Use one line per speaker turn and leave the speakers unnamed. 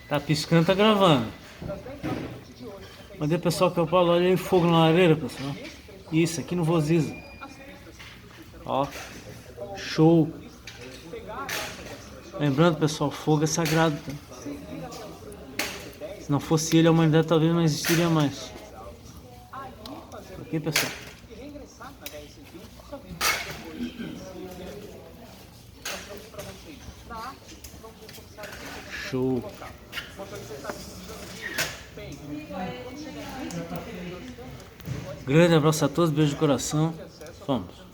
Tá piscando, tá gravando. Mandei pessoal que eu falo, olha aí fogo na lareira, pessoal. Isso, aqui no Voziza. Ó, show. Lembrando, pessoal, fogo é sagrado, tá? Se não fosse ele, a humanidade talvez não existiria mais. Aqui, pessoal. Show. Grande abraço a todos, beijo no coração. Vamos.